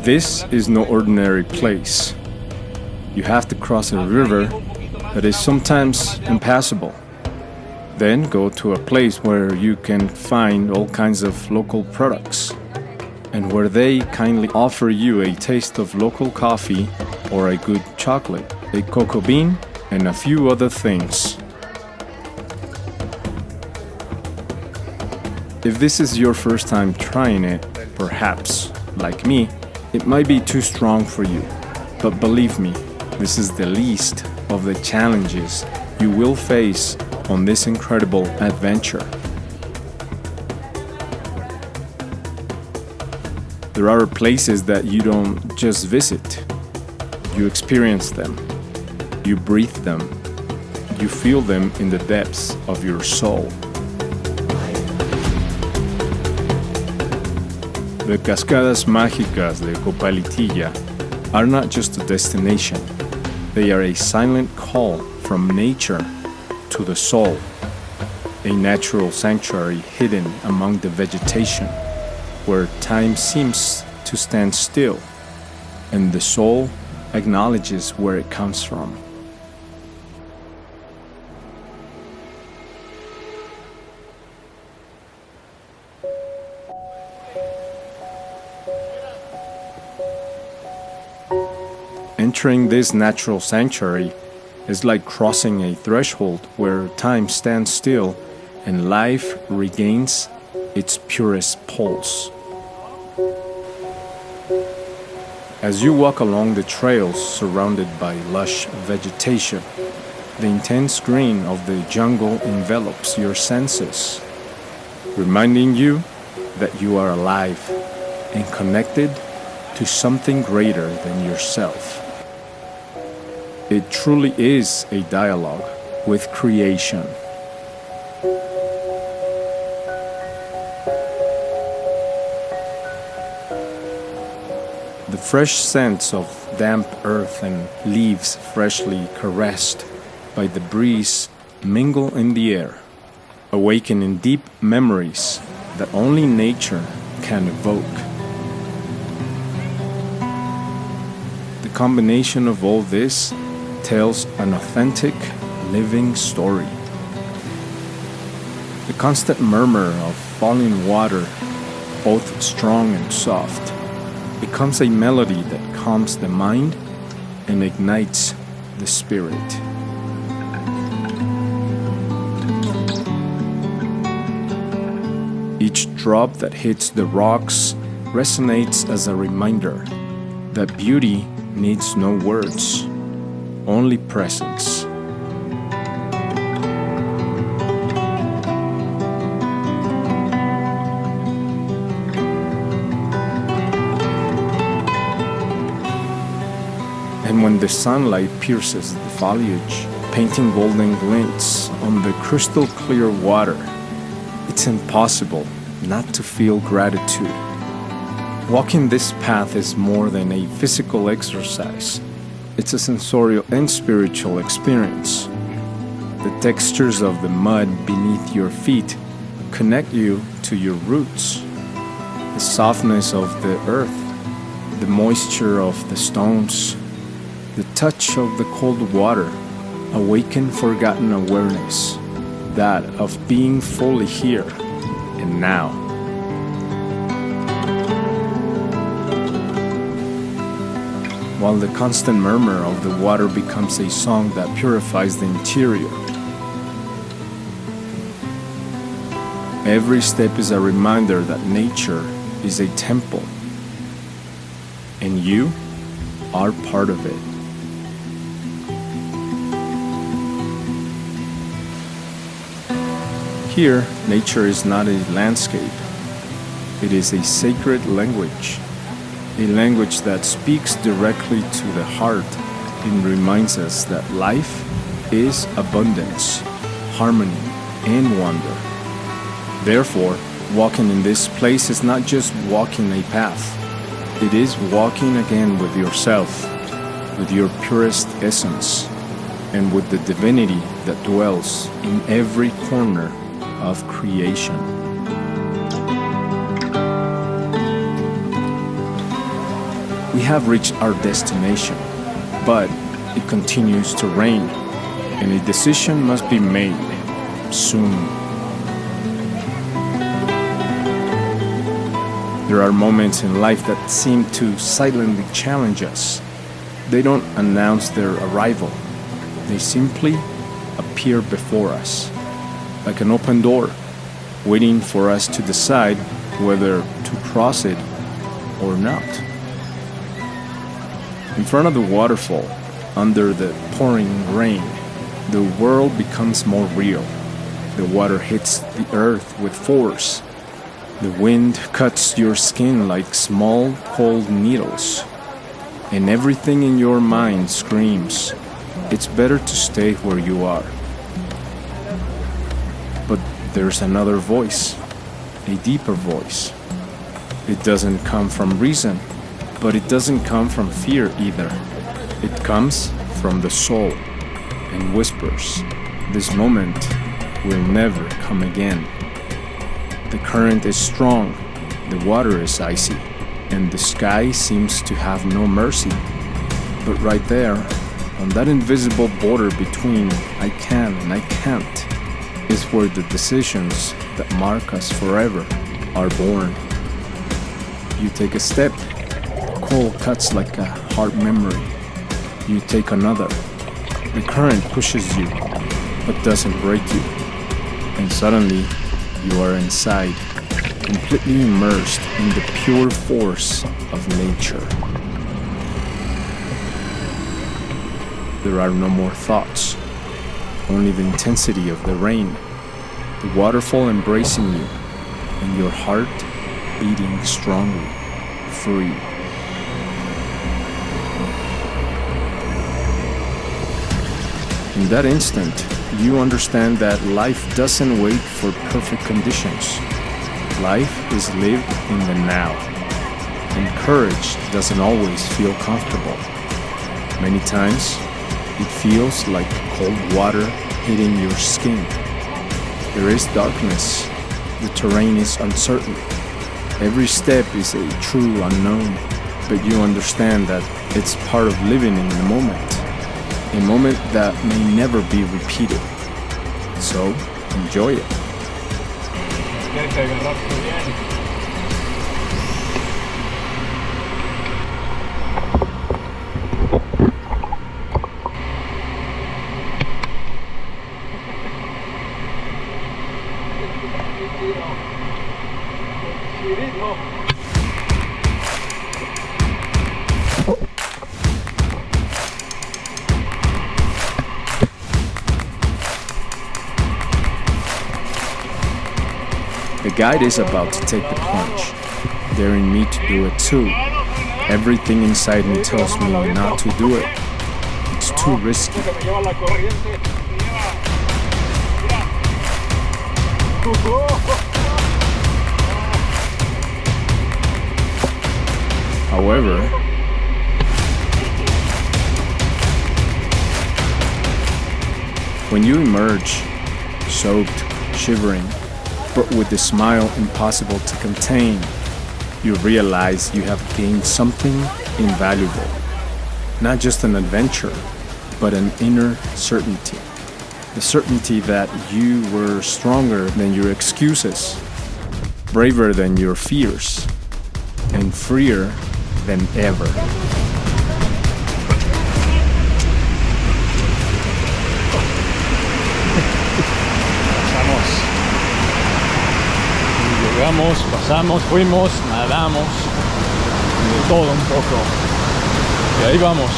This is no ordinary place. You have to cross a river that is sometimes impassable. Then go to a place where you can find all kinds of local products and where they kindly offer you a taste of local coffee or a good chocolate, a cocoa bean, and a few other things. If this is your first time trying it, perhaps, like me, it might be too strong for you. But believe me, this is the least of the challenges you will face on this incredible adventure. There are places that you don't just visit. You experience them. You breathe them. You feel them in the depths of your soul. The Cascadas Mágicas de Copalitilla are not just a destination. They are a silent call from nature to the soul, a natural sanctuary hidden among the vegetation, where time seems to stand still and the soul acknowledges where it comes from. Entering this natural sanctuary is like crossing a threshold where time stands still and life regains its purest pulse. As you walk along the trails surrounded by lush vegetation, the intense green of the jungle envelops your senses, reminding you that you are alive and connected to something greater than yourself. It truly is a dialogue with creation. The fresh scents of damp earth and leaves freshly caressed by the breeze mingle in the air, awakening deep memories that only nature can evoke. The combination of all this tells an authentic, living story. The constant murmur of falling water, both strong and soft, becomes a melody that calms the mind and ignites the spirit. Each drop that hits the rocks resonates as a reminder that beauty needs no words, only presence. And when the sunlight pierces the foliage, painting golden glints on the crystal clear water, it's impossible not to feel gratitude. Walking this path is more than a physical exercise. It's a sensorial and spiritual experience. The textures of the mud beneath your feet connect you to your roots. The softness of the earth, the moisture of the stones, the touch of the cold water awaken forgotten awareness, that of being fully here and now. While the constant murmur of the water becomes a song that purifies the interior. Every step is a reminder that nature is a temple, and you are part of it. Here, nature is not a landscape. It is a sacred language. A language that speaks directly to the heart and reminds us that life is abundance, harmony, and wonder. Therefore, walking in this place is not just walking a path. It is walking again with yourself, with your purest essence, and with the divinity that dwells in every corner of creation. have reached our destination, but it continues to rain, and a decision must be made soon. There are moments in life that seem to silently challenge us. They don't announce their arrival. They simply appear before us, like an open door, waiting for us to decide whether to cross it or not. In front of the waterfall, under the pouring rain, the world becomes more real. The water hits the earth with force. The wind cuts your skin like small, cold needles. And everything in your mind screams, it's better to stay where you are. But there's another voice, a deeper voice. It doesn't come from reason, but it doesn't come from fear either. It comes from the soul and whispers, this moment will never come again. The current is strong, the water is icy, and the sky seems to have no mercy. But right there, on that invisible border between I can and I can't, is where the decisions that mark us forever are born. You take a step, the cold cuts like a hard memory. You take another, the current pushes you, but doesn't break you. And suddenly, you are inside, completely immersed in the pure force of nature. There are no more thoughts, only the intensity of the rain, the waterfall embracing you, and your heart beating strongly, free. In that instant, you understand that life doesn't wait for perfect conditions. Life is lived in the now, and courage doesn't always feel comfortable. Many times, it feels like cold water hitting your skin. There is darkness, the terrain is uncertain. Every step is a true unknown, but you understand that it's part of living in the moment. A moment that may never be repeated. So, enjoy it. The guide is about to take the plunge, daring me to do it too. Everything inside me tells me not to do it. It's too risky. However, when you emerge, soaked, shivering, but with a smile impossible to contain, you realize you have gained something invaluable. Not just an adventure, but an inner certainty. The certainty that you were stronger than your excuses, braver than your fears, and freer than ever. Llegamos, pasamos, fuimos, nadamos, de todo un poco. Y ahí vamos.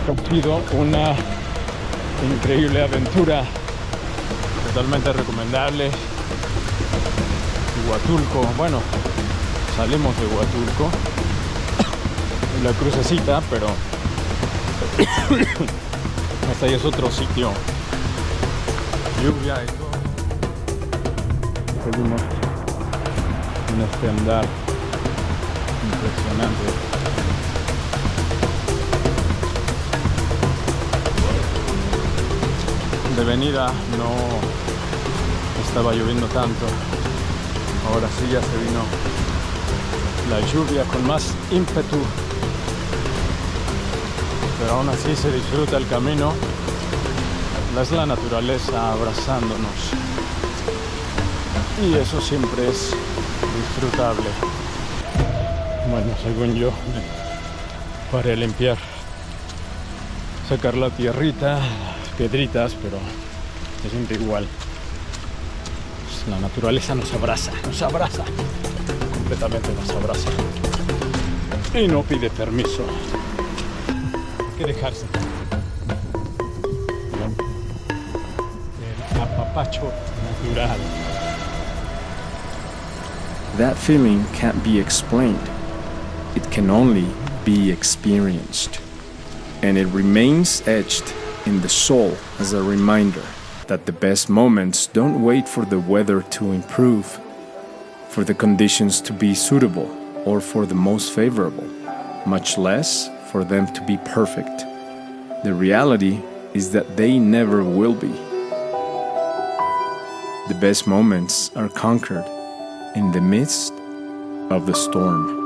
Ha sido una increíble aventura, totalmente recomendable. Huatulco, bueno, salimos de Huatulco, la crucecita, pero este ya es otro sitio lluvia y todo. Seguimos en este andar impresionante. De venida no estaba lloviendo tanto, ahora sí ya se vino la lluvia con más ímpetu, pero aún así se disfruta el camino. Es la naturaleza abrazándonos y eso siempre es disfrutable. Bueno, según yo para limpiar, sacar la tierrita, las piedritas, pero se siente igual. Pues la naturaleza nos abraza, completamente nos abraza y no pide permiso. Hay que dejarse. Natural. That feeling can't be explained. It can only be experienced. And it remains etched in the soul as a reminder that the best moments don't wait for the weather to improve, for the conditions to be suitable, or for the most favorable, much less for them to be perfect. The reality is that they never will be. The best moments are conquered in the midst of the storm.